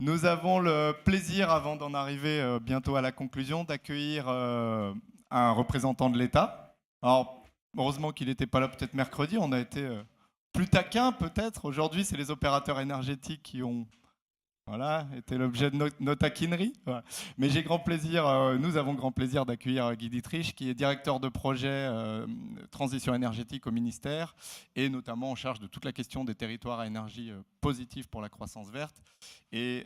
Nous avons le plaisir, avant d'en arriver bientôt à la conclusion, d'accueillir un représentant de l'État. Alors, heureusement qu'il n'était pas là peut-être mercredi, on a été plus taquin peut-être. Aujourd'hui, c'est les opérateurs énergétiques qui ont voilà, était l'objet de nos taquineries. Voilà. Mais j'ai grand plaisir, nous avons grand plaisir d'accueillir Guy Dietrich, qui est directeur de projet transition énergétique au ministère, et notamment en charge de toute la question des territoires à énergie positive pour la croissance verte. Et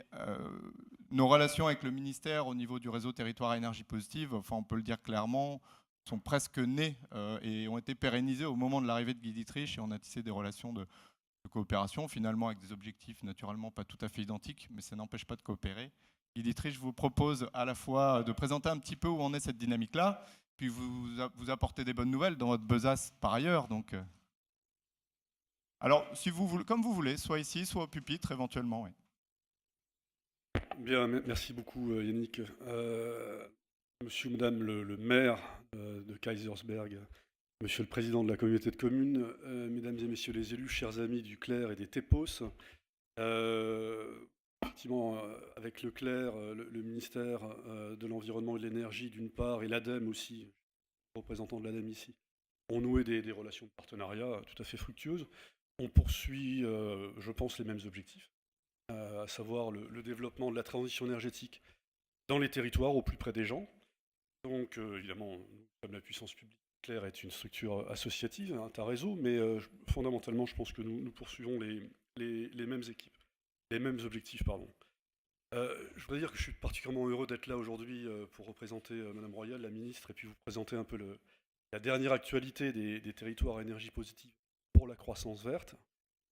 nos relations avec le ministère au niveau du réseau territoire à énergie positive, enfin on peut le dire clairement, sont presque nées et ont été pérennisées au moment de l'arrivée de Guy Dietrich, et on a tissé des relations de coopération, finalement avec des objectifs naturellement pas tout à fait identiques, mais ça n'empêche pas de coopérer. Guy Dietrich, je vous propose à la fois de présenter un petit peu où en est cette dynamique-là, puis vous apporter des bonnes nouvelles dans votre besace par ailleurs. Donc, alors, si vous voulez, comme vous voulez, soit ici, soit au pupitre éventuellement. Oui. Bien, merci beaucoup Yannick. Monsieur ou Madame le maire de Kaysersberg, Monsieur le président de la communauté de communes, Mesdames et Messieurs les élus, chers amis du Clair et des TEPOS, effectivement, avec le Clair, le ministère de l'Environnement et de l'Énergie d'une part, et l'ADEME aussi, représentant de l'ADEME ici, ont noué des relations de partenariat tout à fait fructueuses. On poursuit, je pense, les mêmes objectifs, à savoir le développement de la transition énergétique dans les territoires, au plus près des gens. Donc, évidemment, comme la puissance publique, Claire est une structure associative, un réseau, mais fondamentalement, je pense que nous poursuivons les mêmes équipes, les mêmes objectifs, pardon. Je voudrais dire que je suis particulièrement heureux d'être là aujourd'hui pour représenter Madame Royal, la ministre, et puis vous présenter un peu la dernière actualité des territoires à énergie positive pour la croissance verte,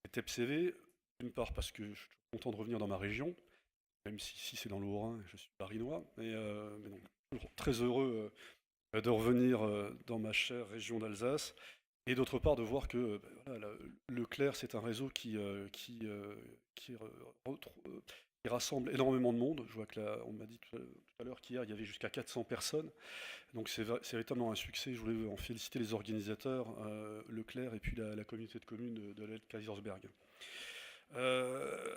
les TEPCV, d'une part parce que je suis content de revenir dans ma région, même si ici c'est dans le Haut-Rhin, je suis barinois, mais donc toujours très heureux de revenir dans ma chère région d'Alsace, et d'autre part de voir que voilà, le Clair c'est un réseau qui rassemble énormément de monde. Je vois que là, on m'a dit tout à l'heure qu'hier il y avait jusqu'à 400 personnes, donc c'est véritablement un succès. Je voulais en féliciter les organisateurs, le Clair et puis la communauté de communes de l'aide Kaisersberg. Euh,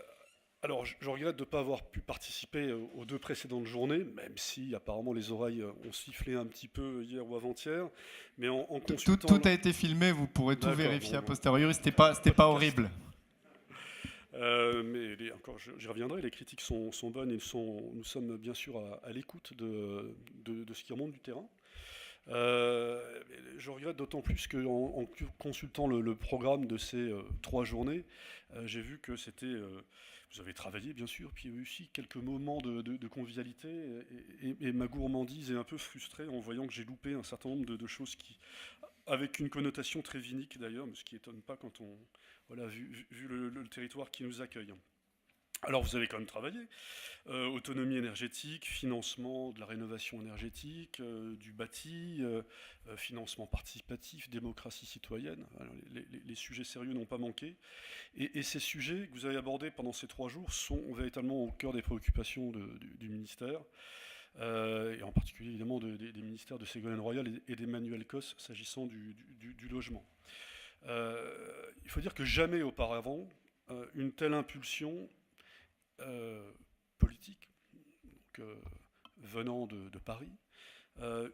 alors, je regrette de ne pas avoir pu participer aux deux précédentes journées, même si apparemment les oreilles ont sifflé un petit peu hier ou avant-hier. Mais en Tout consultant. a été filmé, vous pourrez tout D'accord, vérifier bon, a bon, posteriori, pas c'était de pas podcast. horrible. Mais encore, j'y reviendrai, les critiques sont bonnes et nous sommes bien sûr à l'écoute de ce qui remonte du terrain. Je regrette d'autant plus qu'en consultant le programme de ces 3 journées, j'ai vu que vous avez travaillé bien sûr, puis il y a eu aussi quelques moments de convivialité, et ma gourmandise est un peu frustrée en voyant que j'ai loupé un certain nombre de choses avec une connotation très vinique d'ailleurs, mais ce qui étonne pas quand voilà, vu le territoire qui nous accueille. Alors vous avez quand même travaillé. Autonomie énergétique, financement de la rénovation énergétique, du bâti, financement participatif, démocratie citoyenne. Alors, les sujets sérieux n'ont pas manqué. Et ces sujets que vous avez abordés pendant ces 3 jours sont véritablement au cœur des préoccupations du ministère, et en particulier évidemment des ministères de Ségolène Royal et d'Emmanuel Cos s'agissant du logement. Il faut dire que jamais auparavant, une telle impulsion politique, donc, venant de Paris,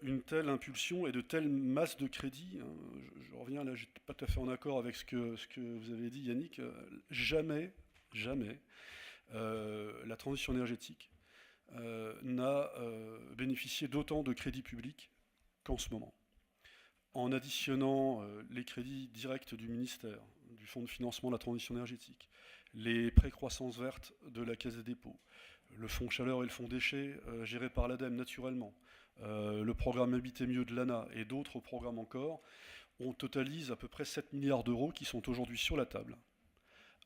une telle impulsion et de telles masses de crédits, hein, je reviens là, je n'étais pas tout à fait en accord avec ce que vous avez dit Yannick, jamais la transition énergétique n'a bénéficié d'autant de crédits publics qu'en ce moment. En additionnant les crédits directs du ministère, du Fonds de financement de la transition énergétique, les prêts croissance verte de la Caisse des dépôts, le Fonds chaleur et le Fonds déchets géré par l'ADEME naturellement, le programme Habiter mieux de l'ANA et d'autres programmes encore, on totalise à peu près 7 milliards d'euros qui sont aujourd'hui sur la table,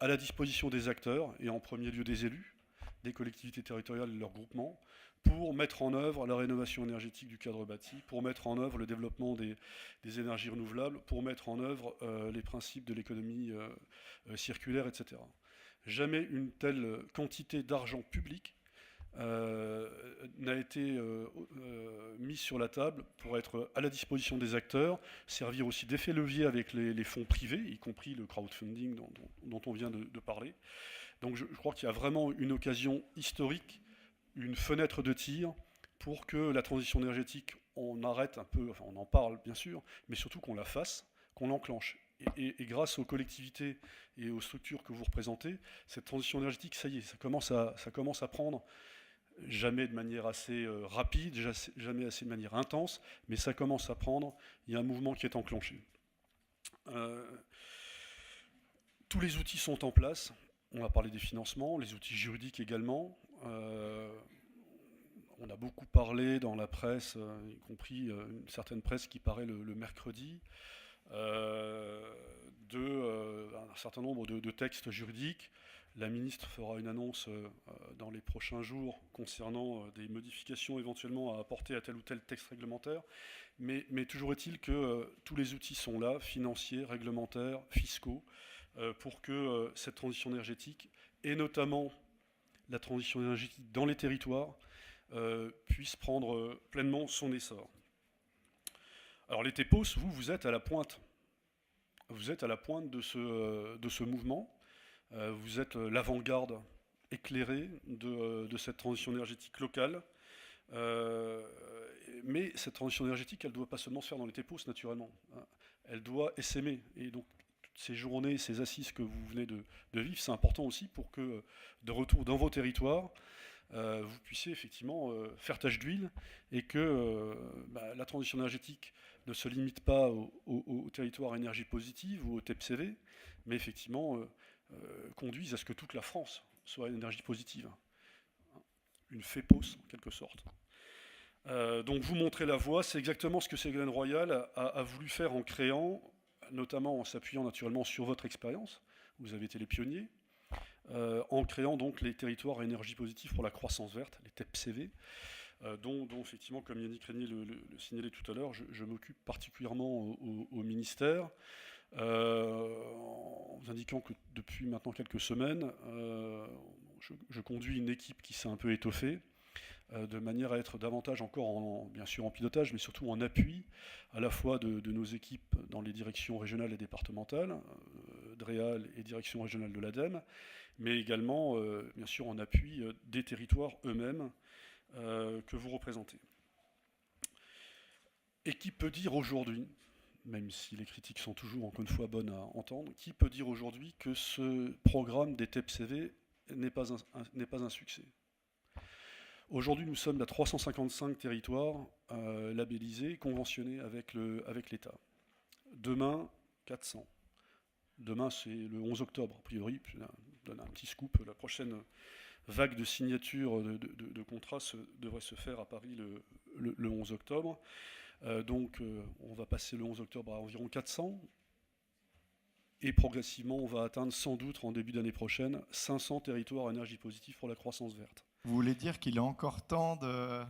à la disposition des acteurs, et en premier lieu des élus, des collectivités territoriales et de leurs groupements, pour mettre en œuvre la rénovation énergétique du cadre bâti, pour mettre en œuvre le développement des énergies renouvelables, pour mettre en œuvre les principes de l'économie circulaire, etc. Jamais une telle quantité d'argent public n'a été mise sur la table pour être à la disposition des acteurs, servir aussi d'effet levier avec les fonds privés, y compris le crowdfunding dont on vient de parler, Donc je crois qu'il y a vraiment une occasion historique, une fenêtre de tir pour que la transition énergétique, on arrête un peu, enfin on en parle bien sûr, mais surtout qu'on la fasse, qu'on l'enclenche. Et grâce aux collectivités et aux structures que vous représentez, cette transition énergétique, ça y est, ça commence à prendre, jamais de manière assez rapide, jamais assez de manière intense, mais ça commence à prendre, il y a un mouvement qui est enclenché. Tous les outils sont en place. On va parler des financements, les outils juridiques également. On a beaucoup parlé dans la presse, y compris une certaine presse qui paraît le mercredi, d'un certain nombre de textes juridiques. La ministre fera une annonce dans les prochains jours concernant des modifications éventuellement à apporter à tel ou tel texte réglementaire. Mais toujours est-il que tous les outils sont là, financiers, réglementaires, fiscaux, pour que cette transition énergétique, et notamment la transition énergétique dans les territoires, puisse prendre pleinement son essor. Alors les TEPOS, vous êtes à la pointe. Vous êtes à la pointe de ce mouvement. Vous êtes l'avant-garde éclairée de cette transition énergétique locale. Mais cette transition énergétique, elle ne doit pas seulement se faire dans les TEPOS, naturellement. Elle doit essaimer. Et donc, ces journées, ces assises que vous venez de vivre, c'est important aussi pour que, de retour dans vos territoires, vous puissiez effectivement faire tache d'huile et que la transition énergétique ne se limite pas au territoire énergie positive ou au TEPCV, mais effectivement conduise à ce que toute la France soit énergie positive. Une FEPOS, en quelque sorte. Donc vous montrez la voie, c'est exactement ce que Ségolène Royal a voulu faire en créant, notamment en s'appuyant naturellement sur votre expérience, vous avez été les pionniers, en créant donc les territoires à énergie positive pour la croissance verte, les TEPCV, dont effectivement, comme Yannick Régnier le signalait tout à l'heure, je m'occupe particulièrement au ministère, en vous indiquant que depuis maintenant quelques semaines, je conduis une équipe qui s'est un peu étoffée, de manière à être davantage encore, bien sûr en pilotage, mais surtout en appui, à la fois de nos équipes dans les directions régionales et départementales, DREAL et direction régionale de l'ADEME, mais également, bien sûr, en appui des territoires eux-mêmes que vous représentez. Et qui peut dire aujourd'hui, même si les critiques sont toujours, encore une fois, bonnes à entendre, qui peut dire aujourd'hui que ce programme des TEPCV n'est pas un succès ? Aujourd'hui, nous sommes à 355 territoires labellisés, conventionnés avec l'État. Demain, 400. Demain, c'est le 11 octobre, a priori. Je donne un petit scoop. La prochaine vague de signature de contrats devrait se faire à Paris le 11 octobre. Donc, on va passer le 11 octobre à environ 400. Et progressivement, on va atteindre sans doute, en début d'année prochaine, 500 territoires à énergie positive pour la croissance verte. Vous voulez dire qu'il est encore temps de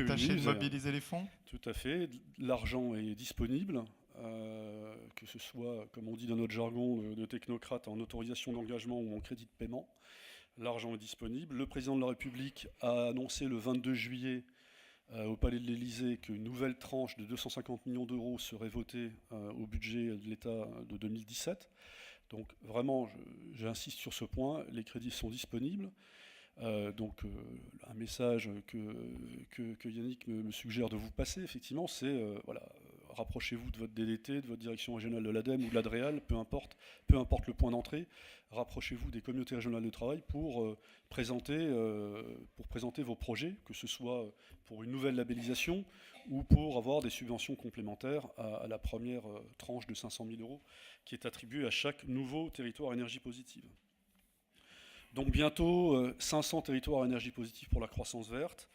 tâcher de mobiliser les fonds ? Tout à fait. L'argent est disponible, que ce soit, comme on dit dans notre jargon de technocrate, en autorisation d'engagement ou en crédit de paiement. L'argent est disponible. Le président de la République a annoncé le 22 juillet au Palais de l'Élysée qu'une nouvelle tranche de 250 millions d'euros serait votée au budget de l'État de 2017. Donc vraiment, j'insiste sur ce point, les crédits sont disponibles. Donc un message que Yannick me suggère de vous passer, effectivement, c'est voilà, rapprochez-vous de votre DDT, de votre direction régionale de l'ADEME ou de l'ADREAL, peu importe le point d'entrée, rapprochez-vous des communautés régionales de travail pour présenter vos projets, que ce soit pour une nouvelle labellisation ou pour avoir des subventions complémentaires à la première tranche de 500 000 € qui est attribuée à chaque nouveau territoire à énergie positive. Donc bientôt 500 territoires à énergie positive pour la croissance verte.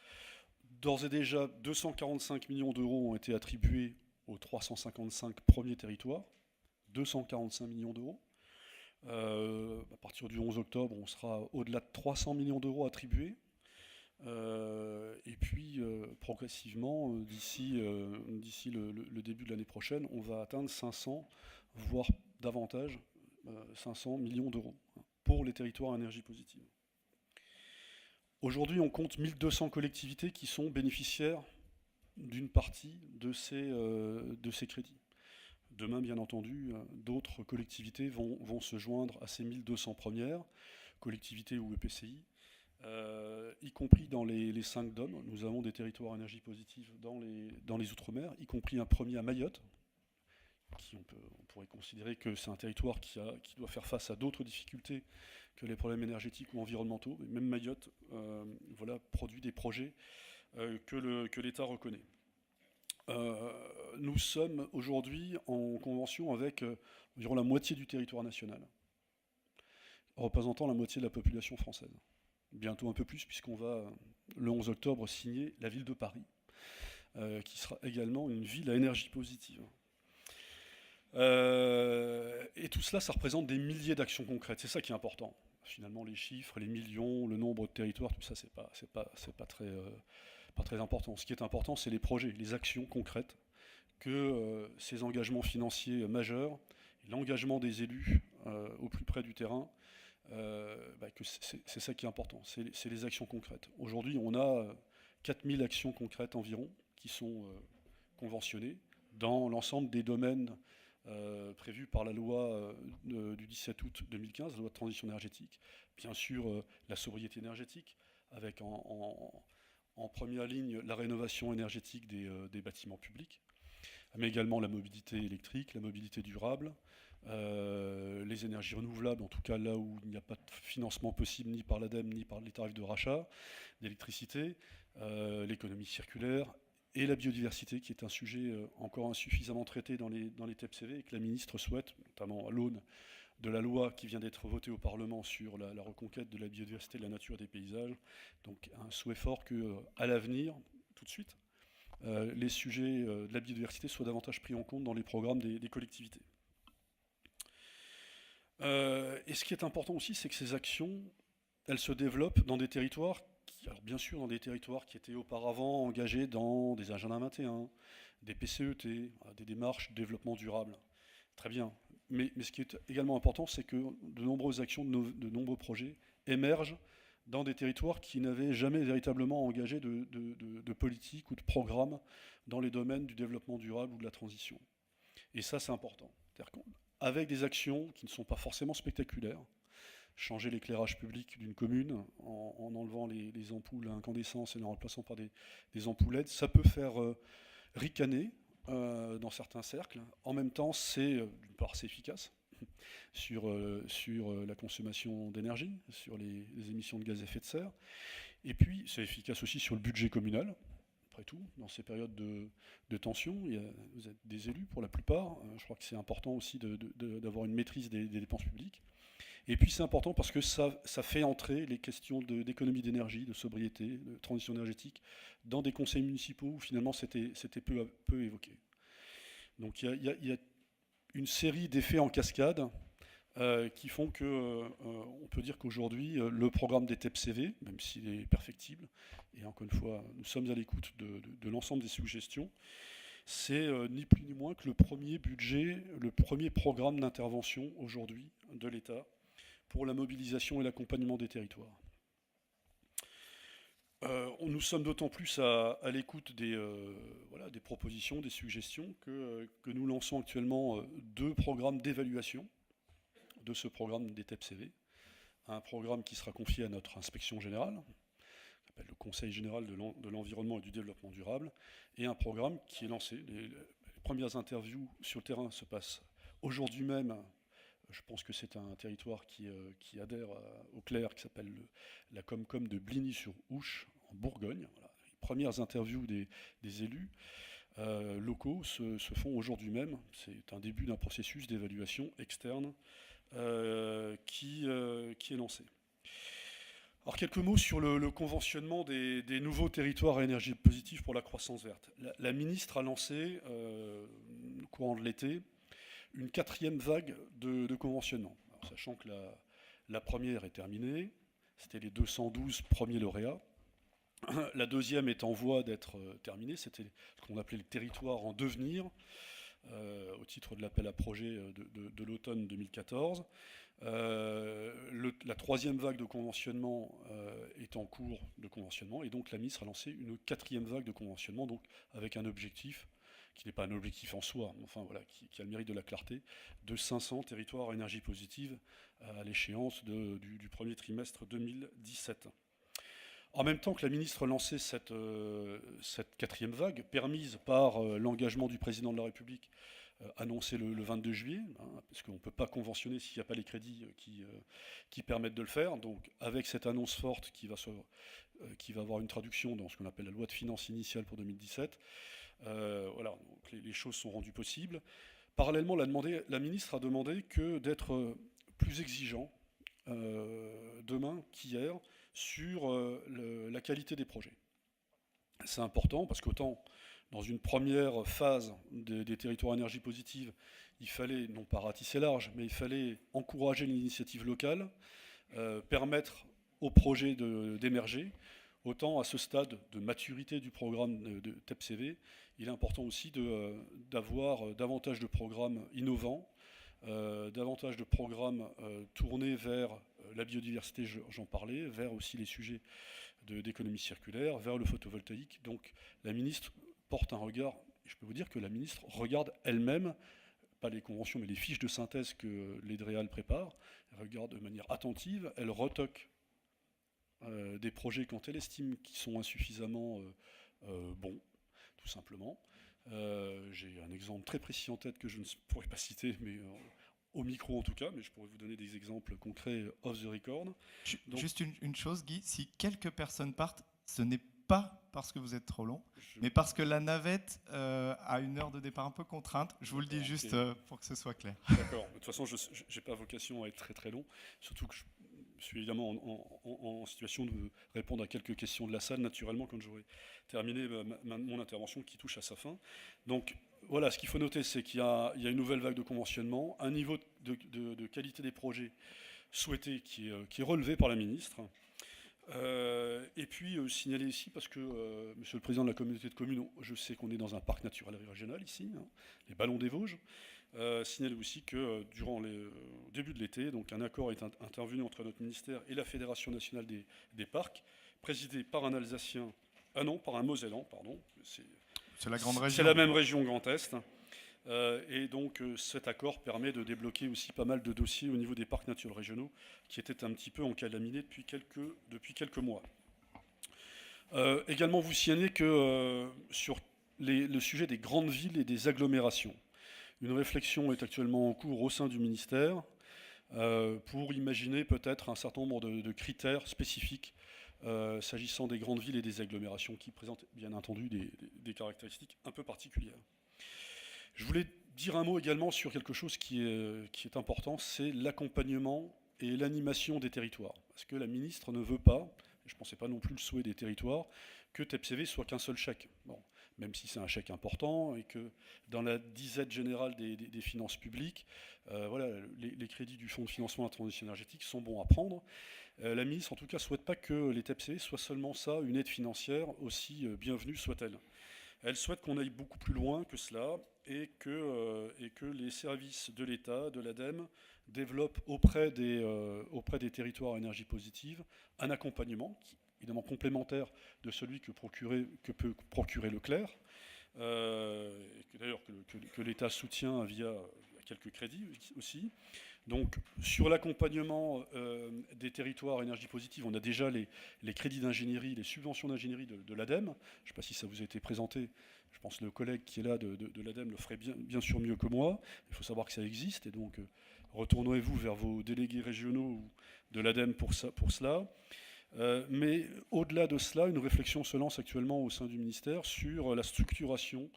D'ores et déjà 245 millions d'euros ont été attribués aux 355 premiers territoires. 245 millions d'euros. À partir du 11 octobre, on sera au-delà de 300 millions d'euros attribués. Et puis progressivement, d'ici le début de l'année prochaine, on va atteindre 500, voire davantage, 500 millions d'euros pour les territoires à énergie positive. Aujourd'hui, on compte 1200 collectivités qui sont bénéficiaires d'une partie de ces crédits. Demain, bien entendu, d'autres collectivités vont se joindre à ces 1200 premières. collectivités ou EPCI, y compris dans les 5 DOM. Nous avons des territoires à énergie positive dans les Outre-mer, y compris un premier à Mayotte, qui on pourrait considérer que c'est un territoire qui doit faire face à d'autres difficultés que les problèmes énergétiques ou environnementaux. Mais même Mayotte produit des projets que l'État reconnaît. Nous sommes aujourd'hui en convention avec environ la moitié du territoire national, représentant la moitié de la population française. Bientôt un peu plus, puisqu'on va, le 11 octobre, signer la ville de Paris, qui sera également une ville à énergie positive. Et tout cela, ça représente des milliers d'actions concrètes. C'est ça qui est important. Finalement, les chiffres, les millions, le nombre de territoires, tout ça, c'est pas très important. Ce qui est important, c'est les projets, les actions concrètes, que ces engagements financiers majeurs, l'engagement des élus au plus près du terrain, que c'est ça qui est important, c'est les actions concrètes. Aujourd'hui, on a 4000 actions concrètes environ qui sont conventionnées dans l'ensemble des domaines prévus par la loi du 17 août 2015, la loi de transition énergétique. Bien sûr, la sobriété énergétique, avec en première ligne la rénovation énergétique des bâtiments publics, mais également la mobilité électrique, la mobilité durable, les énergies renouvelables, en tout cas là où il n'y a pas de financement possible ni par l'ADEME ni par les tarifs de rachat d'électricité, l'économie circulaire et la biodiversité, qui est un sujet encore insuffisamment traité dans les TEPCV et que la ministre souhaite, notamment à l'aune de la loi qui vient d'être votée au Parlement sur la reconquête de la biodiversité, de la nature et des paysages. Donc un souhait fort qu'à l'avenir, tout de suite, les sujets de la biodiversité soient davantage pris en compte dans les programmes des collectivités. Et ce qui est important aussi, c'est que ces actions, elles se développent dans des territoires alors bien sûr dans des territoires qui étaient auparavant engagés dans des agendas 21, des PCET, des démarches de développement durable. Très bien. Mais ce qui est également important, c'est que de nombreuses actions, de nombreux projets émergent dans des territoires qui n'avaient jamais véritablement engagé de politique ou de programme dans les domaines du développement durable ou de la transition. Et ça, c'est important. C'est-à-dire qu'avec des actions qui ne sont pas forcément spectaculaires, changer l'éclairage public d'une commune en enlevant les ampoules à incandescence et en remplaçant par des ampoules LED, ça peut faire ricaner dans certains cercles. En même temps, d'une part, c'est efficace sur la consommation d'énergie, sur les émissions de gaz à effet de serre. Et puis, c'est efficace aussi sur le budget communal. Après tout, dans ces périodes de tension, vous êtes des élus pour la plupart. Je crois que c'est important aussi d'avoir une maîtrise des dépenses publiques. Et puis c'est important parce que ça fait entrer les questions d'économie d'énergie, de sobriété, de transition énergétique dans des conseils municipaux où finalement c'était peu évoqué. Donc il y a une série d'effets en cascade qui font qu'on peut dire qu'aujourd'hui le programme des TEPCV, même s'il est perfectible, et encore une fois nous sommes à l'écoute de l'ensemble des suggestions, c'est ni plus ni moins que le premier budget, le premier programme d'intervention aujourd'hui de l'État pour la mobilisation et l'accompagnement des territoires. Nous sommes d'autant plus à l'écoute des propositions, des suggestions que nous lançons actuellement 2 programmes d'évaluation de ce programme des TEPCV. Un programme qui sera confié à notre inspection générale, qui s'appelle le Conseil général de l'environnement et du développement durable, et un programme qui est lancé. Les premières interviews sur le terrain se passent aujourd'hui même. Je pense que c'est un territoire qui adhère au CLER, qui s'appelle la Comcom de Bligny-sur-Ouche, en Bourgogne. Voilà. Les premières interviews des élus locaux se font aujourd'hui même. C'est un début d'un processus d'évaluation externe qui est lancé. Alors quelques mots sur le conventionnement des nouveaux territoires à énergie positive pour la croissance verte. La ministre a lancé, au courant de l'été, une 4e vague de conventionnement. Alors, sachant que la première est terminée, c'était les 212 premiers lauréats. La deuxième est en voie d'être terminée, c'était ce qu'on appelait le territoire en devenir, au titre de l'appel à projet de l'automne 2014. La 3e vague de conventionnement est en cours de conventionnement, et donc la ministre a lancé une 4e vague de conventionnement, donc avec un objectif qui n'est pas un objectif en soi, mais enfin voilà, qui a le mérite de la clarté, de 500 territoires à énergie positive à l'échéance du premier trimestre 2017. En même temps que la ministre lançait cette quatrième vague, permise par l'engagement du président de la République annoncé le 22 juillet, parce qu'on ne peut pas conventionner s'il n'y a pas les crédits qui permettent de le faire. Donc avec cette annonce forte qui va avoir une traduction dans ce qu'on appelle la loi de finances initiale pour 2017, voilà, donc les choses sont rendues possibles. Parallèlement, la ministre a demandé d'être plus exigeant demain qu'hier sur la qualité des projets. C'est important parce qu'autant dans une première phase des territoires à énergie positive, il fallait non pas ratisser large, mais il fallait encourager l'initiative locale, permettre aux projets d'émerger. Autant à ce stade de maturité du programme de TEPCV, il est important aussi d'avoir davantage de programmes innovants, davantage de programmes tournés vers la biodiversité, j'en parlais, vers aussi les sujets d'économie circulaire, vers le photovoltaïque. Donc la ministre porte un regard, et je peux vous dire que la ministre regarde elle-même, pas les conventions, mais les fiches de synthèse que l'EDREAL prépare, elle regarde de manière attentive, elle retoque des projets quand elle estime qu'ils sont insuffisamment bons, tout simplement. J'ai un exemple très précis en tête que je ne pourrais pas citer, mais au micro en tout cas, mais je pourrais vous donner des exemples concrets off the record. Donc, juste une chose, Guy, si quelques personnes partent, ce n'est pas parce que vous êtes trop long, mais parce que la navette a une heure de départ un peu contrainte. Je vous le dis juste pour que ce soit clair. D'accord. De toute façon, je n'ai pas vocation à être très très long, surtout que je suis évidemment en situation de répondre à quelques questions de la salle, naturellement, quand j'aurai terminé mon intervention qui touche à sa fin. Donc voilà, ce qu'il faut noter, c'est qu'il y a une nouvelle vague de conventionnement, un niveau de qualité des projets souhaité qui est relevé par la ministre. Et puis signaler ici, parce que monsieur le président de la communauté de communes, je sais qu'on est dans un parc naturel régional ici, hein, les Ballons des Vosges, signaler aussi que durant au début de l'été, donc un accord est intervenu entre notre ministère et la Fédération nationale des parcs, présidé par un Alsacien, par un Mosellan, pardon, c'est la grande région. C'est la même région Grand Est. Et donc cet accord permet de débloquer aussi pas mal de dossiers au niveau des parcs naturels régionaux qui étaient un petit peu en calamité depuis quelques mois. Également vous signalez que sur le sujet des grandes villes et des agglomérations, une réflexion est actuellement en cours au sein du ministère pour imaginer peut-être un certain nombre de critères spécifiques s'agissant des grandes villes et des agglomérations qui présentent bien entendu des caractéristiques un peu particulières. Je voulais dire un mot également sur quelque chose qui est important, c'est l'accompagnement et l'animation des territoires. Parce que la ministre ne veut pas, et je ne pensais pas non plus le souhait des territoires, que TEPCV soit qu'un seul chèque. Bon, même si c'est un chèque important et que dans la disette générale des finances publiques, voilà, les crédits du Fonds de financement de la transition énergétique sont bons à prendre. La ministre, en tout cas, ne souhaite pas que les TEPCV soient seulement ça, une aide financière, aussi bienvenue soit-elle. Elle souhaite qu'on aille beaucoup plus loin que cela et que les services de l'État, de l'ADEME, développent auprès des territoires à énergie positive un accompagnement qui est évidemment complémentaire de celui que peut procurer Leclerc, et d'ailleurs que l'État soutient via quelques crédits aussi. Donc sur l'accompagnement des territoires à énergie positive, on a déjà les crédits d'ingénierie, les subventions d'ingénierie de l'ADEME. Je ne sais pas si ça vous a été présenté. Je pense que le collègue qui est là de l'ADEME le ferait bien sûr mieux que moi. Il faut savoir que ça existe. Et donc retournez-vous vers vos délégués régionaux de l'ADEME pour cela. Mais au-delà de cela, une réflexion se lance actuellement au sein du ministère sur la structuration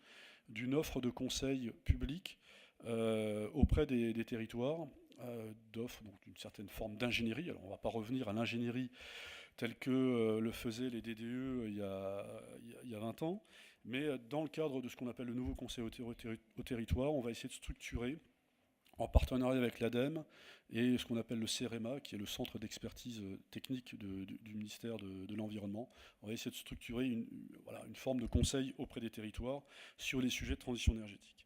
d'une offre de conseil public auprès des territoires, d'offres, donc d'une certaine forme d'ingénierie. Alors on ne va pas revenir à l'ingénierie telle que le faisaient les DDE il y a 20 ans, mais dans le cadre de ce qu'on appelle le nouveau conseil au territoire, on va essayer de structurer, en partenariat avec l'ADEME et ce qu'on appelle le CEREMA, qui est le centre d'expertise technique du ministère de l'Environnement, on va essayer de structurer une forme de conseil auprès des territoires sur les sujets de transition énergétique.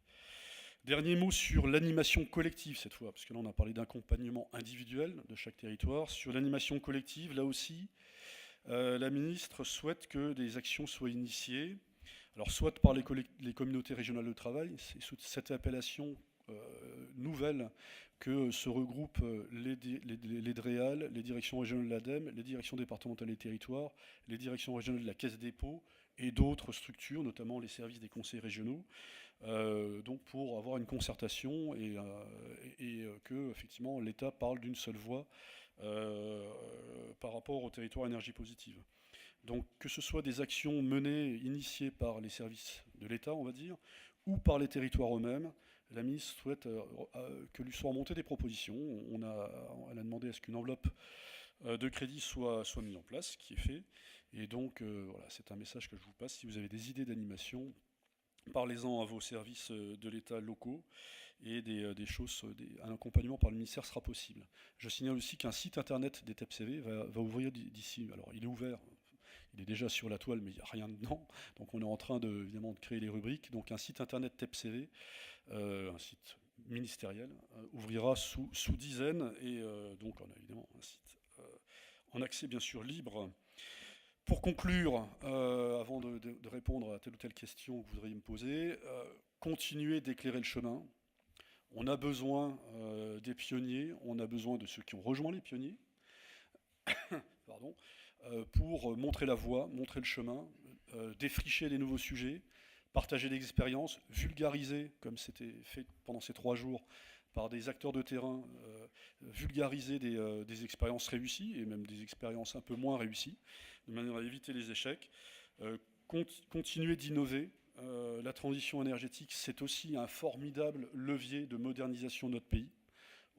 Dernier mot sur l'animation collective cette fois, parce que là on a parlé d'accompagnement individuel de chaque territoire. Sur l'animation collective, là aussi, la ministre souhaite que des actions soient initiées Alors soit par les communautés régionales de travail, c'est sous cette appellation nouvelle que se regroupent les DREAL, les directions régionales de l'ADEME, les directions départementales des territoires, les directions régionales de la Caisse des dépôts et d'autres structures, notamment les services des conseils régionaux, donc pour avoir une concertation et que effectivement l'État parle d'une seule voix par rapport au territoire énergie positive. Donc que ce soit des actions menées, initiées par les services de l'État, on va dire, ou par les territoires eux-mêmes, la ministre souhaite que lui soient remontées des propositions. Elle a demandé à ce qu'une enveloppe de crédit soit mise en place, ce qui est fait. Et donc voilà, c'est un message que je vous passe. Si vous avez des idées d'animation, parlez-en à vos services de l'État locaux et un accompagnement par le ministère sera possible. Je signale aussi qu'un site internet des TEPCV va ouvrir d'ici. Alors il est ouvert. Il est déjà sur la toile, mais il n'y a rien dedans. Donc on est en train évidemment de créer les rubriques. Donc un site internet TEPCV, un site ministériel, ouvrira sous dizaines. Et donc on a évidemment un site en accès bien sûr libre. Pour conclure, avant de répondre à telle ou telle question que vous voudriez me poser, continuez d'éclairer le chemin. On a besoin des pionniers, on a besoin de ceux qui ont rejoint les pionniers. Pardon. Pour montrer la voie, montrer le chemin, défricher les nouveaux sujets, partager des expériences, vulgariser, comme c'était fait pendant ces 3 jours par des acteurs de terrain, vulgariser des expériences réussies et même des expériences un peu moins réussies, de manière à éviter les échecs, continuer d'innover. La transition énergétique, c'est aussi un formidable levier de modernisation de notre pays,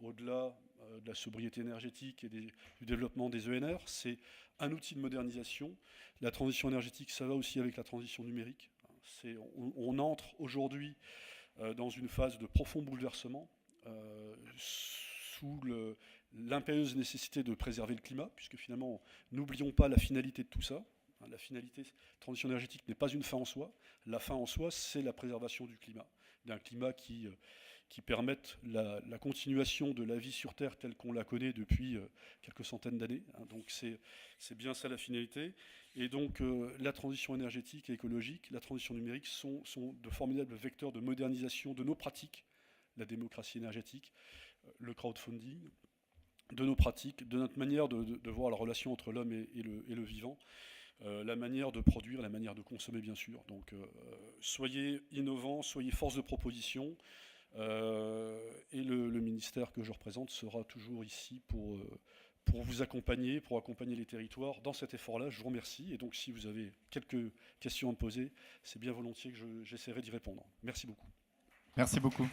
au-delà de la sobriété énergétique et du développement des ENR, c'est un outil de modernisation. La transition énergétique, ça va aussi avec la transition numérique. On entre aujourd'hui dans une phase de profond bouleversement sous l'impérieuse nécessité de préserver le climat, puisque finalement, n'oublions pas la finalité de tout ça. La finalité de la transition énergétique n'est pas une fin en soi. La fin en soi, c'est la préservation du climat, d'un climat qui permettent la continuation de la vie sur Terre telle qu'on la connaît depuis quelques centaines d'années. Donc c'est bien ça la finalité. Et donc la transition énergétique et écologique, la transition numérique sont de formidables vecteurs de modernisation de nos pratiques, la démocratie énergétique, le crowdfunding, de nos pratiques, de notre manière de voir la relation entre l'homme et le vivant. La manière de produire, la manière de consommer bien sûr. Donc soyez innovants, soyez force de proposition. Et le ministère que je représente sera toujours ici pour vous accompagner, pour accompagner les territoires dans cet effort-là. Je vous remercie. Et donc si vous avez quelques questions à me poser, c'est bien volontiers que j'essaierai d'y répondre. Merci beaucoup. Merci beaucoup.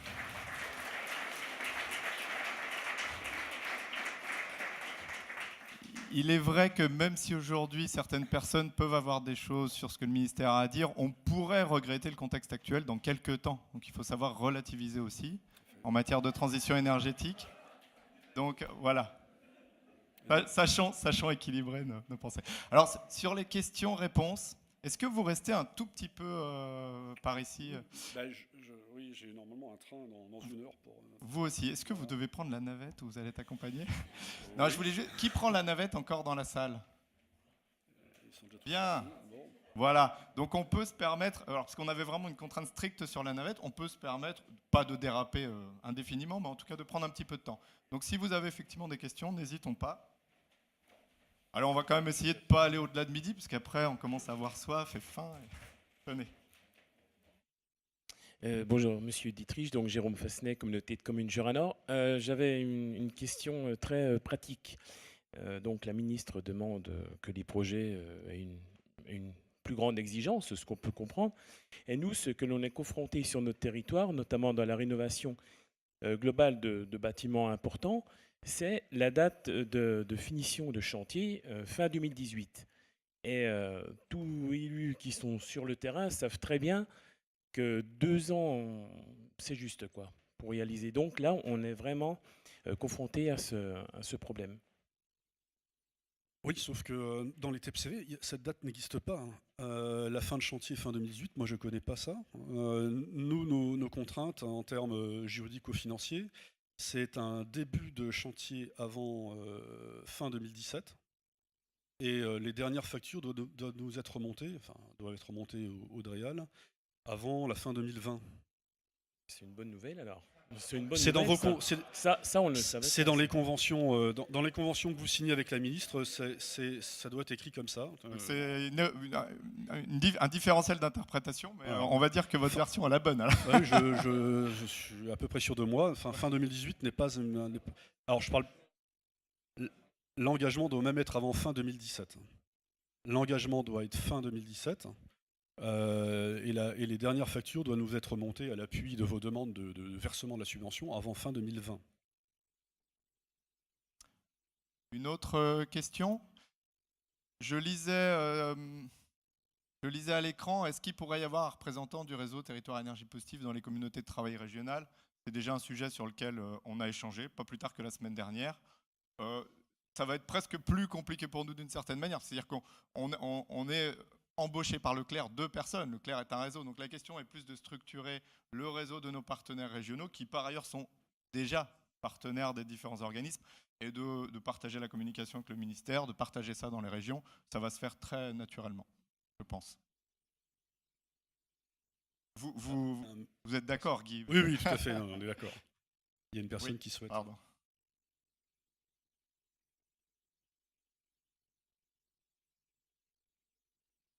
Il est vrai que même si aujourd'hui certaines personnes peuvent avoir des choses sur ce que le ministère a à dire, on pourrait regretter le contexte actuel dans quelques temps. Donc il faut savoir relativiser aussi en matière de transition énergétique. Donc voilà, sachant équilibrer nos pensées. Alors sur les questions-réponses, est-ce que vous restez un tout petit peu par ici? Oui, j'ai normalement un train dans 1 heure. Vous aussi. Est-ce que vous devez prendre la navette ou vous allez être accompagné? Non, je voulais juste... Qui prend la navette encore dans la salle? Bien. Bon. Voilà. Donc on peut se permettre, alors parce qu'on avait vraiment une contrainte stricte sur la navette, on peut se permettre, pas de déraper indéfiniment, mais en tout cas de prendre un petit peu de temps. Donc si vous avez effectivement des questions, n'hésitons pas. Alors on va quand même essayer de ne pas aller au-delà de midi, parce qu'après on commence à avoir soif et faim. Venez. Bonjour, Monsieur Dietrich, donc Jérôme Fassenet, communauté de communes Jura-Nord. J'avais une question très pratique. Donc la ministre demande que les projets aient une plus grande exigence, ce qu'on peut comprendre. Et nous, ce que l'on est confronté sur notre territoire, notamment dans la rénovation globale de bâtiments importants, c'est la date de finition de chantier fin 2018. Et tous élus qui sont sur le terrain savent très bien que 2 ans, c'est juste quoi, pour réaliser. Donc là, on est vraiment confronté à ce problème. Oui, sauf que dans les TEPCV, cette date n'existe pas. La fin de chantier fin 2018, moi je ne connais pas ça. Nous, nos contraintes en termes juridico-financiers, c'est un début de chantier avant fin 2017. Et les dernières factures doivent nous être remontées, enfin, doivent être remontées au DREAL avant la fin 2020. C'est une bonne nouvelle alors. C'est une bonne C'est dans nouvelle, vos ça on le savait. c'est dans les conventions, dans les conventions que vous signez avec la ministre, ça doit être écrit comme ça. C'est un différentiel d'interprétation, mais on va dire que votre version est la bonne. Alors. Ouais, je suis à peu près sûr de moi. Enfin, fin 2018 n'est pas. Alors, je parle. L'engagement doit même être avant fin 2017. L'engagement doit être fin 2017. Et les dernières factures doivent nous être remontées à l'appui de vos demandes de versement de la subvention avant fin 2020. Une autre question. Je lisais à l'écran, est-ce qu'il pourrait y avoir un représentant du réseau Territoire Énergie Positive dans les communautés de travail régionales? C'est déjà un sujet sur lequel on a échangé, pas plus tard que la semaine dernière. Ça va être presque plus compliqué pour nous d'une certaine manière. C'est-à-dire qu'on est embauché par Leclerc 2 personnes. Leclerc est un réseau. Donc la question est plus de structurer le réseau de nos partenaires régionaux qui par ailleurs sont déjà partenaires des différents organismes et de partager la communication avec le ministère, de partager ça dans les régions. Ça va se faire très naturellement, je pense. Vous êtes d'accord, Guy? Oui, tout à fait, on est d'accord. Il y a une personne qui souhaite. Pardon.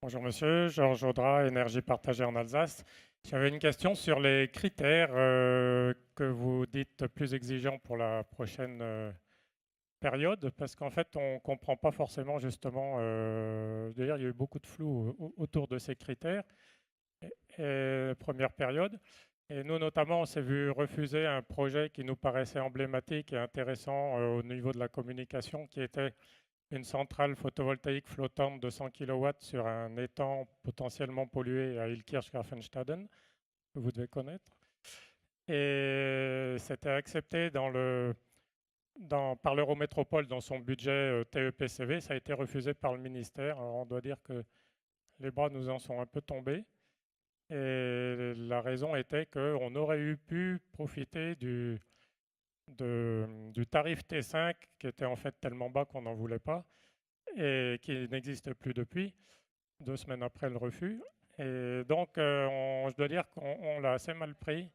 Bonjour monsieur, Georges Audras, Énergie partagée en Alsace. J'avais une question sur les critères que vous dites plus exigeants pour la prochaine période, parce qu'en fait on ne comprend pas forcément justement, d'ailleurs il y a eu beaucoup de flou autour de ces critères, première période. Et nous notamment on s'est vu refuser un projet qui nous paraissait emblématique et intéressant au niveau de la communication, qui était une centrale photovoltaïque flottante de 100 kW sur un étang potentiellement pollué à Illkirch-Grafenstaden, que vous devez connaître. Et c'était accepté par l'Eurométropole dans son budget TEPCV. Ça a été refusé par le ministère. Alors on doit dire que les bras nous en sont un peu tombés. Et la raison était qu'on aurait pu profiter du tarif T5 qui était en fait tellement bas qu'on n'en voulait pas et qui n'existe plus depuis, 2 semaines après le refus. Et donc je dois dire qu'on l'a assez mal pris,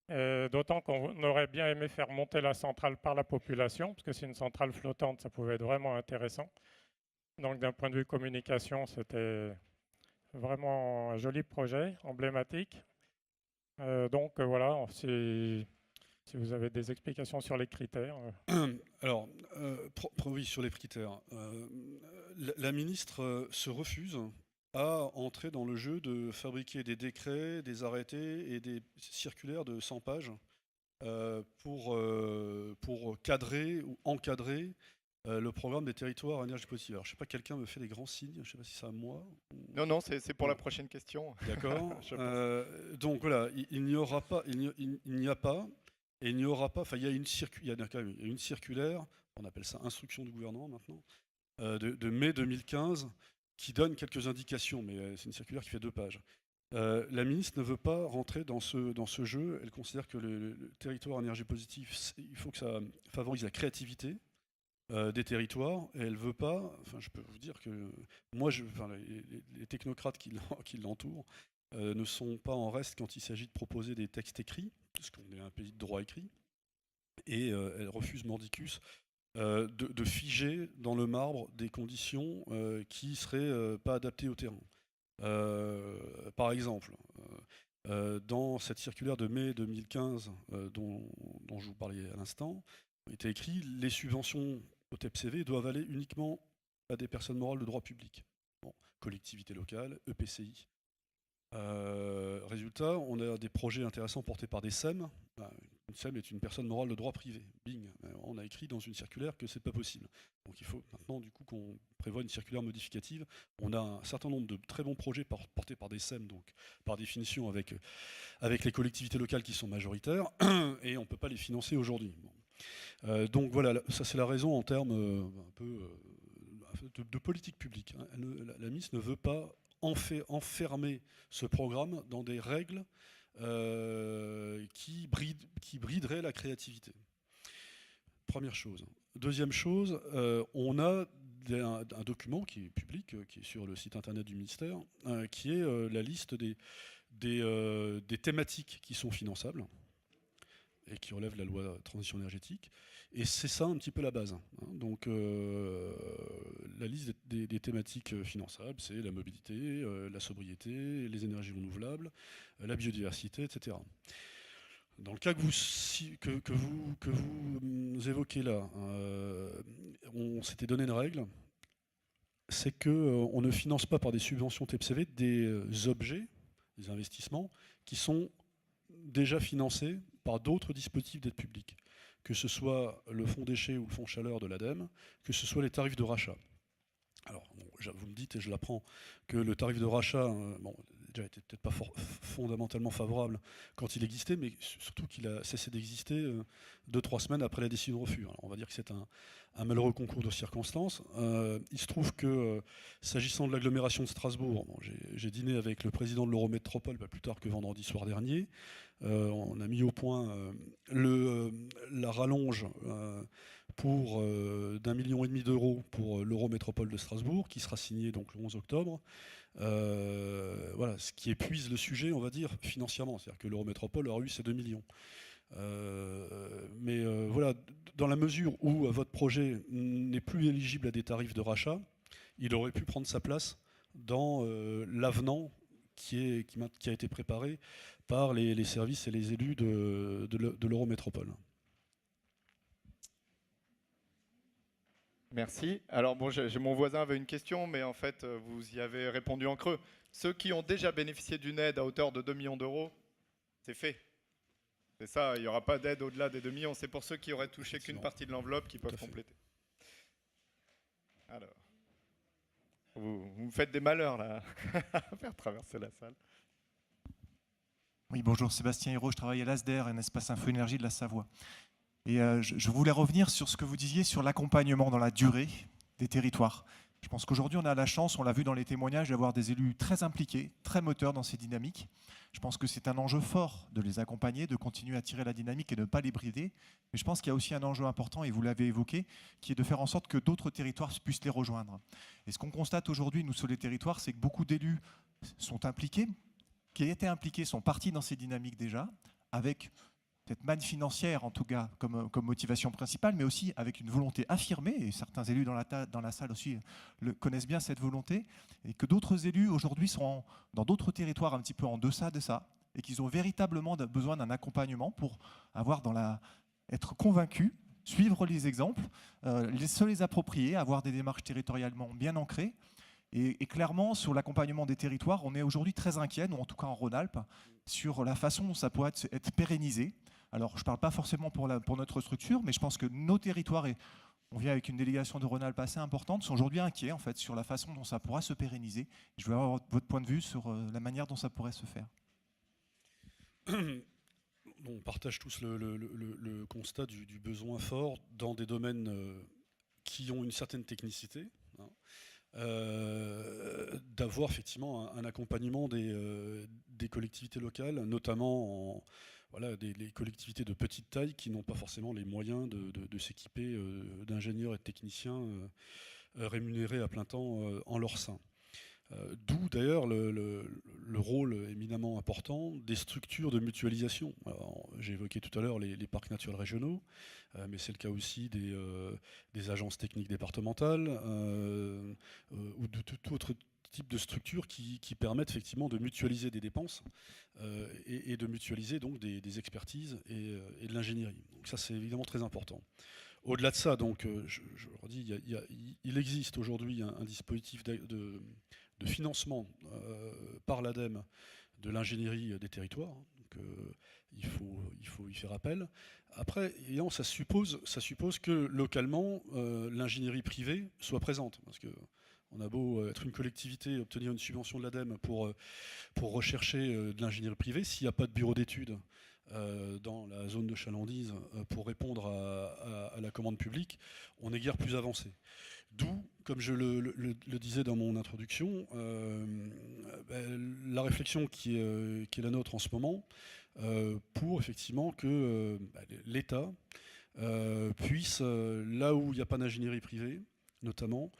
d'autant qu'on aurait bien aimé faire monter la centrale par la population, parce que c'est une centrale flottante, ça pouvait être vraiment intéressant. Donc d'un point de vue communication, c'était vraiment un joli projet, emblématique. Donc voilà, si vous avez des explications sur les critères. Alors, oui, sur les critères. La ministre se refuse à entrer dans le jeu de fabriquer des décrets, des arrêtés et des circulaires de 100 pages pour cadrer ou encadrer le programme des territoires à énergie positive. Alors, je ne sais pas, quelqu'un me fait des grands signes, je ne sais pas si c'est à moi. Non, c'est pour la prochaine question. D'accord. Donc voilà, il n'y aura pas, il n'y a pas, et il n'y aura pas, enfin il y a une circulaire, on appelle ça instruction du gouvernement maintenant, de mai 2015, qui donne quelques indications, mais c'est une circulaire qui fait 2 pages. La ministre ne veut pas rentrer dans ce jeu. Elle considère que le territoire énergie positive, il faut que ça favorise la créativité des territoires, et elle veut pas. Enfin, je peux vous dire que moi, les technocrates qui l'entourent ne sont pas en reste quand il s'agit de proposer des textes écrits, parce qu'on est un pays de droit écrit, et elle refuse mordicus de figer dans le marbre des conditions qui seraient pas adaptées au terrain. Par exemple, dans cette circulaire de mai 2015 dont je vous parlais à l'instant, il était écrit « Les subventions au TEPCV doivent aller uniquement à des personnes morales de droit public. » Bon, collectivités locales, EPCI. Résultat, on a des projets intéressants portés par des SEM. Une SEM est une personne morale de droit privé. Bing. On a écrit dans une circulaire que c'est pas possible. Donc il faut maintenant du coup qu'on prévoit une circulaire modificative. On a un certain nombre de très bons projets portés par des SEM, donc par définition avec les collectivités locales qui sont majoritaires, et on ne peut pas les financer aujourd'hui. Bon. Donc voilà, ça c'est la raison en termes un peu de politique publique. La ministre ne veut pas enfermer ce programme dans des règles qui brideraient la créativité. Première chose. Deuxième chose, on a un document qui est public, qui est sur le site internet du ministère, qui est la liste des thématiques qui sont finançables et qui relèvent de la loi transition énergétique. Et c'est ça un petit peu la base. Donc la liste des thématiques finançables, c'est la mobilité, la sobriété, les énergies renouvelables, la biodiversité, etc. Dans le cas que vous évoquez là, on s'était donné une règle, c'est qu'on ne finance pas par des subventions TEPCV des objets, des investissements, qui sont déjà financés par d'autres dispositifs d'aide publique, que ce soit le fonds déchets ou le fonds chaleur de l'ADEME, que ce soit les tarifs de rachat. Alors, bon, vous me dites, et je l'apprends, que le tarif de rachat, déjà était peut-être pas fondamentalement favorable quand il existait, mais surtout qu'il a cessé d'exister 2-3 semaines après la décision de refus. Alors, on va dire que c'est un malheureux concours de circonstances. Il se trouve que, s'agissant de l'agglomération de Strasbourg, j'ai dîné avec le président de l'Eurométropole pas plus tard que vendredi soir dernier. On a mis au point la rallonge pour d'1,5 million d'euros pour l'Eurométropole de Strasbourg, qui sera signée donc le 11 octobre. Voilà, ce qui épuise le sujet, on va dire, financièrement. C'est-à-dire que l'Eurométropole aura eu ces 2 millions. Mais voilà, dans la mesure où votre projet n'est plus éligible à des tarifs de rachat, il aurait pu prendre sa place dans l'avenant qui a été préparé par les services et les élus de l'Eurométropole. Merci. Alors bon, mon voisin avait une question, mais en fait, vous y avez répondu en creux. Ceux qui ont déjà bénéficié d'une aide à hauteur de 2 millions d'euros, c'est fait. C'est ça, il n'y aura pas d'aide au-delà des 2 millions. C'est pour ceux qui auraient touché qu'une partie de l'enveloppe qui peuvent compléter. Alors, vous me faites des malheurs là, à faire traverser la salle. Oui, bonjour, Sébastien Hérault, je travaille à l'ASDER, un espace info-énergie de la Savoie. Et je voulais revenir sur ce que vous disiez sur l'accompagnement dans la durée des territoires. Je pense qu'aujourd'hui, on a la chance, on l'a vu dans les témoignages, d'avoir des élus très impliqués, très moteurs dans ces dynamiques. Je pense que c'est un enjeu fort de les accompagner, de continuer à tirer la dynamique et de ne pas les brider. Mais je pense qu'il y a aussi un enjeu important, et vous l'avez évoqué, qui est de faire en sorte que d'autres territoires puissent les rejoindre. Et ce qu'on constate aujourd'hui, nous, sur les territoires, c'est que beaucoup d'élus sont impliqués, qui étaient impliqués sont partis dans ces dynamiques déjà, avec cette manne financière en tout cas comme motivation principale, mais aussi avec une volonté affirmée, et certains élus dans la salle aussi connaissent bien cette volonté, et que d'autres élus aujourd'hui sont dans d'autres territoires un petit peu en deçà de ça, et qu'ils ont véritablement besoin d'un accompagnement pour être convaincus, suivre les exemples, se les approprier, avoir des démarches territorialement bien ancrées. Et clairement, sur l'accompagnement des territoires, on est aujourd'hui très inquiet, nous en tout cas en Rhône-Alpes, sur la façon dont ça pourrait être pérennisé. Alors, je ne parle pas forcément pour notre structure, mais je pense que nos territoires, et on vient avec une délégation de Rhône-Alpes assez importante, sont aujourd'hui inquiets en fait, sur la façon dont ça pourra se pérenniser. Je veux avoir votre point de vue sur la manière dont ça pourrait se faire. On partage tous le constat du besoin fort dans des domaines qui ont une certaine technicité, d'avoir effectivement un accompagnement des collectivités locales, notamment des collectivités de petite taille qui n'ont pas forcément les moyens de s'équiper d'ingénieurs et de techniciens rémunérés à plein temps en leur sein. D'où d'ailleurs le rôle éminemment important des structures de mutualisation. J'ai évoqué tout à l'heure les parcs naturels régionaux, mais c'est le cas aussi des agences techniques départementales ou de tout autre type de structures qui permettent effectivement de mutualiser des dépenses et de mutualiser donc des expertises et de l'ingénierie. Donc ça, c'est évidemment très important. Au-delà de ça, donc, je redis, il existe aujourd'hui un dispositif de financement par l'ADEME de l'ingénierie des territoires. Donc, il faut y faire appel. Après, évidemment, ça suppose que localement, l'ingénierie privée soit présente. Parce que on a beau être une collectivité, obtenir une subvention de l'ADEME pour rechercher de l'ingénierie privée, s'il n'y a pas de bureau d'études dans la zone de chalandise pour répondre à la commande publique, on n'est guère plus avancé. D'où, comme je le disais dans mon introduction, la réflexion qui est la nôtre en ce moment pour effectivement que l'État puisse, là où il n'y a pas d'ingénierie privée, notamment,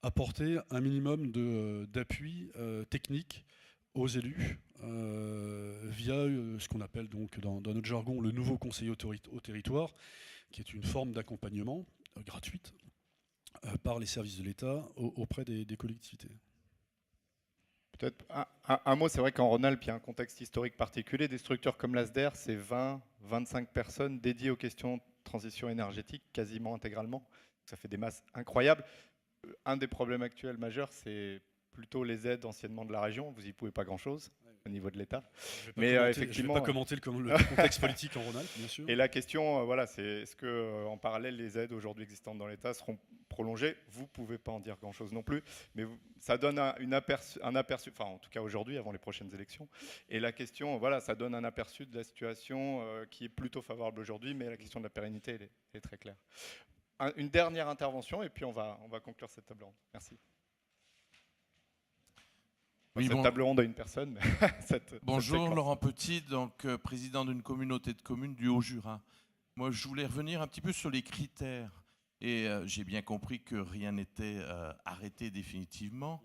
apporter un minimum d'appui technique aux élus via ce qu'on appelle donc dans notre jargon le nouveau conseiller au territoire, qui est une forme d'accompagnement gratuite par les services de l'État auprès des collectivités. Peut-être un mot, c'est vrai qu'en Rhône-Alpes, il y a un contexte historique particulier. Des structures comme l'ASDER, c'est 20-25 personnes dédiées aux questions de transition énergétique, quasiment intégralement. Ça fait des masses incroyables. Un des problèmes actuels majeurs, c'est plutôt les aides anciennement de la région. Vous n'y pouvez pas grand-chose au niveau de l'État. Mais effectivement, je ne vais pas commenter le contexte politique en Rhône-Alpes, bien sûr. Et la question, voilà, c'est est-ce que en parallèle, les aides aujourd'hui existantes dans l'État seront prolongées? Vous ne pouvez pas en dire grand-chose non plus, mais ça donne un aperçu, enfin en tout cas aujourd'hui, avant les prochaines élections. Et la question, voilà, ça donne un aperçu de la situation qui est plutôt favorable aujourd'hui, mais la question de la pérennité, elle est très claire. Une dernière intervention, et puis on va conclure cette table ronde. Merci. Oui, cette table ronde a une personne. Mais bonjour, Laurent Petit, donc président d'une communauté de communes du Haut-Jura. Moi, je voulais revenir un petit peu sur les critères. Et j'ai bien compris que rien n'était arrêté définitivement.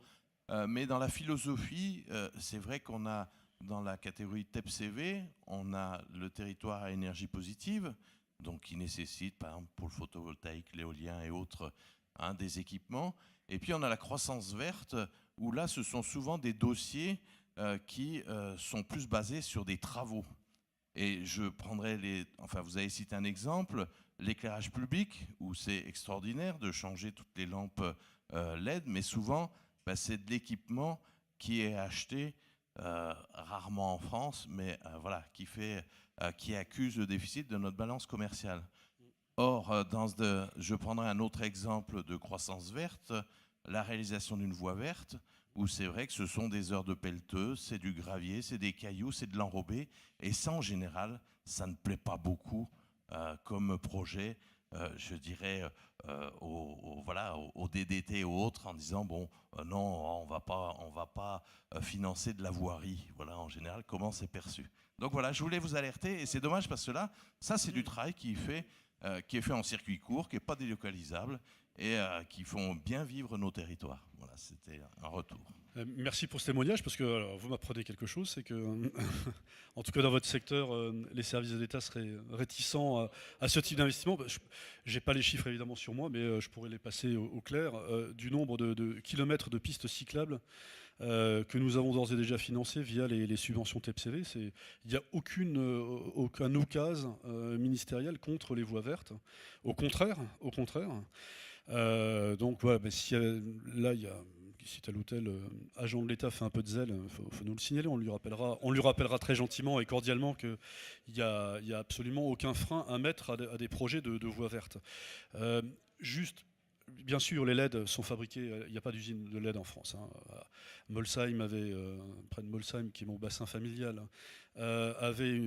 Mais dans la philosophie, c'est vrai qu'on a, dans la catégorie TEPCV, on a le territoire à énergie positive, donc qui nécessite, par exemple, pour le photovoltaïque, l'éolien et autres, des équipements. Et puis on a la croissance verte, où là, ce sont souvent des dossiers qui sont plus basés sur des travaux. Et je prendrai enfin, vous avez cité un exemple, l'éclairage public, où c'est extraordinaire de changer toutes les lampes LED, mais souvent, c'est de l'équipement qui est acheté rarement en France, mais voilà, qui accuse le déficit de notre balance commerciale. Or, je prendrai un autre exemple de croissance verte, la réalisation d'une voie verte, où c'est vrai que ce sont des heures de pelleteuse, c'est du gravier, c'est des cailloux, c'est de l'enrobé, et ça, en général, ça ne plaît pas beaucoup comme projet, je dirais, au DDT ou autres, en disant, bon, non, on va pas financer de la voirie. Voilà, en général, comment c'est perçu. Donc voilà, je voulais vous alerter, et c'est dommage parce que là, ça, c'est du travail qui est fait en circuit court, qui n'est pas délocalisable, et qui font bien vivre nos territoires. Voilà, c'était un retour. Merci pour ce témoignage, parce que alors, vous m'apprenez quelque chose, c'est que, en tout cas dans votre secteur, les services de l'État seraient réticents à ce type d'investissement. Je n'ai pas les chiffres évidemment sur moi, mais je pourrais les passer au clair, du nombre de kilomètres de pistes cyclables que nous avons d'ores et déjà financées via les subventions TEPCV. Il n'y a aucun oukase ministériel contre les voies vertes. Au contraire. Donc voilà, si tel ou tel agent de l'État fait un peu de zèle, il faut nous le signaler, on lui rappellera très gentiment et cordialement qu'il n'y a absolument aucun frein à mettre à des projets de voies vertes. Juste, bien sûr, les LED sont fabriqués, il n'y a pas d'usine de LED en France. Molsheim près de Molsheim, qui est mon bassin familial, avait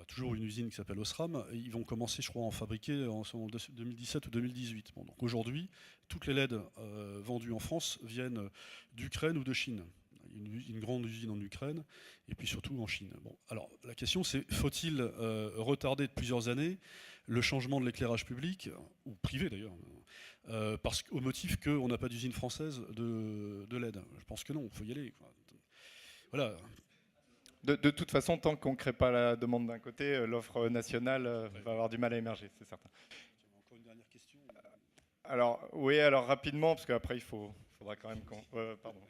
toujours une usine qui s'appelle Osram. Ils vont commencer, je crois, à en fabriquer en 2017 ou 2018. Bon, donc aujourd'hui, toutes les LED vendues en France viennent d'Ukraine ou de Chine. Une grande usine en Ukraine et puis surtout en Chine. Bon, alors la question c'est, faut-il retarder de plusieurs années le changement de l'éclairage public, ou privé d'ailleurs, au motif qu'on n'a pas d'usine française de LED? Je pense que non, il faut y aller, quoi. Voilà. De toute façon, tant qu'on ne crée pas la demande d'un côté, l'offre nationale va avoir du mal à émerger, c'est certain. Encore une dernière question. Alors, oui, alors rapidement, parce qu'après, faudra quand même qu'on... pardon.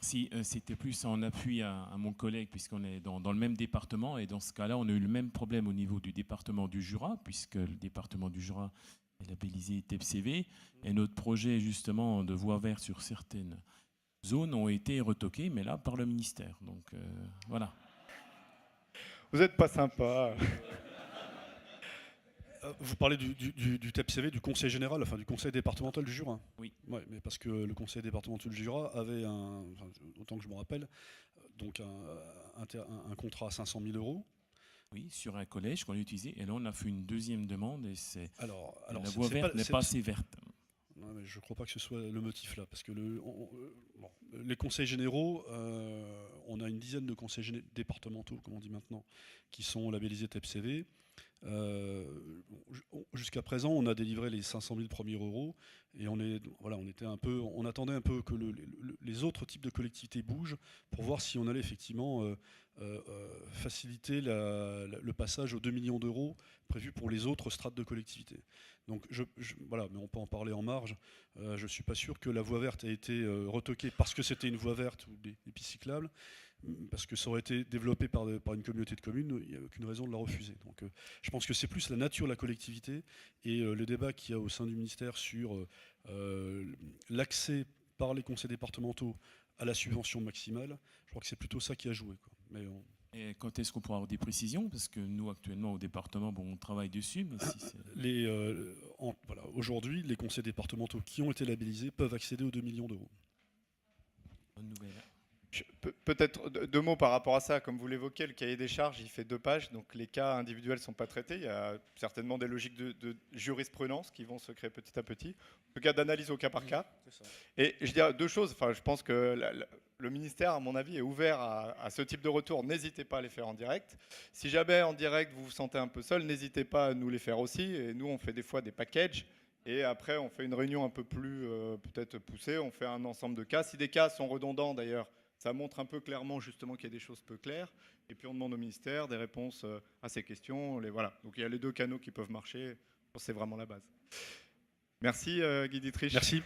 Si, c'était plus en appui à mon collègue, puisqu'on est dans le même département, et dans ce cas-là, on a eu le même problème au niveau du département du Jura, puisque le département du Jura est labellisé TEPCV, et notre projet justement de voie verte sur certaines zones ont été retoqués, mais là par le ministère. Donc voilà. Vous n'êtes pas sympa. Vous parlez du TEPCV, du Conseil général, enfin du Conseil départemental du Jura. Oui. Ouais, mais parce que le Conseil départemental du Jura avait, autant que je me rappelle, donc un contrat à 500 000 €. Oui, sur un collège qu'on a utilisé. Et là, on a fait une deuxième demande et la voie c'est verte n'est pas assez verte. Non, mais je ne crois pas que ce soit le motif là, parce que les conseils généraux, on a une dizaine de conseils départementaux, comme on dit maintenant, qui sont labellisés TEPCV. Jusqu'à présent, on a délivré les 500 000 premiers euros et on attendait un peu que les autres types de collectivités bougent pour voir si on allait effectivement faciliter le passage aux 2 millions d'euros prévus pour les autres strates de collectivités. Donc voilà, mais on peut en parler en marge. Je ne suis pas sûr que la voie verte ait été retoquée parce que c'était une voie verte ou des pistes cyclables, parce que ça aurait été développé par une communauté de communes, il n'y a aucune raison de la refuser. Donc je pense que c'est plus la nature de la collectivité et le débat qu'il y a au sein du ministère sur l'accès par les conseils départementaux à la subvention maximale. Je crois que c'est plutôt ça qui a joué, quoi. Mais Et quand est-ce qu'on pourra avoir des précisions? Parce que nous, actuellement, au département, bon, on travaille dessus. Mais si aujourd'hui, les conseils départementaux qui ont été labellisés peuvent accéder aux 2 millions d'euros. Bonne nouvelle. Peut-être deux mots par rapport à ça. Comme vous l'évoquez, le cahier des charges, il fait 2 pages, donc les cas individuels ne sont pas traités. Il y a certainement des logiques de jurisprudence qui vont se créer petit à petit, en tout cas d'analyse au cas par cas. Et je dirais 2 choses. Enfin, je pense que le ministère, à mon avis, est ouvert à ce type de retour. N'hésitez pas à les faire en direct. Si jamais en direct vous vous sentez un peu seul, n'hésitez pas à nous les faire aussi. Et nous, on fait des fois des packages. Et après, on fait une réunion un peu plus peut-être poussée. On fait un ensemble de cas. Si des cas sont redondants, d'ailleurs, ça montre un peu clairement justement qu'il y a des choses peu claires. Et puis on demande au ministère des réponses à ces questions. Voilà. Donc il y a les 2 canaux qui peuvent marcher. Je pense que c'est vraiment la base. Merci Guy Dietrich. Merci.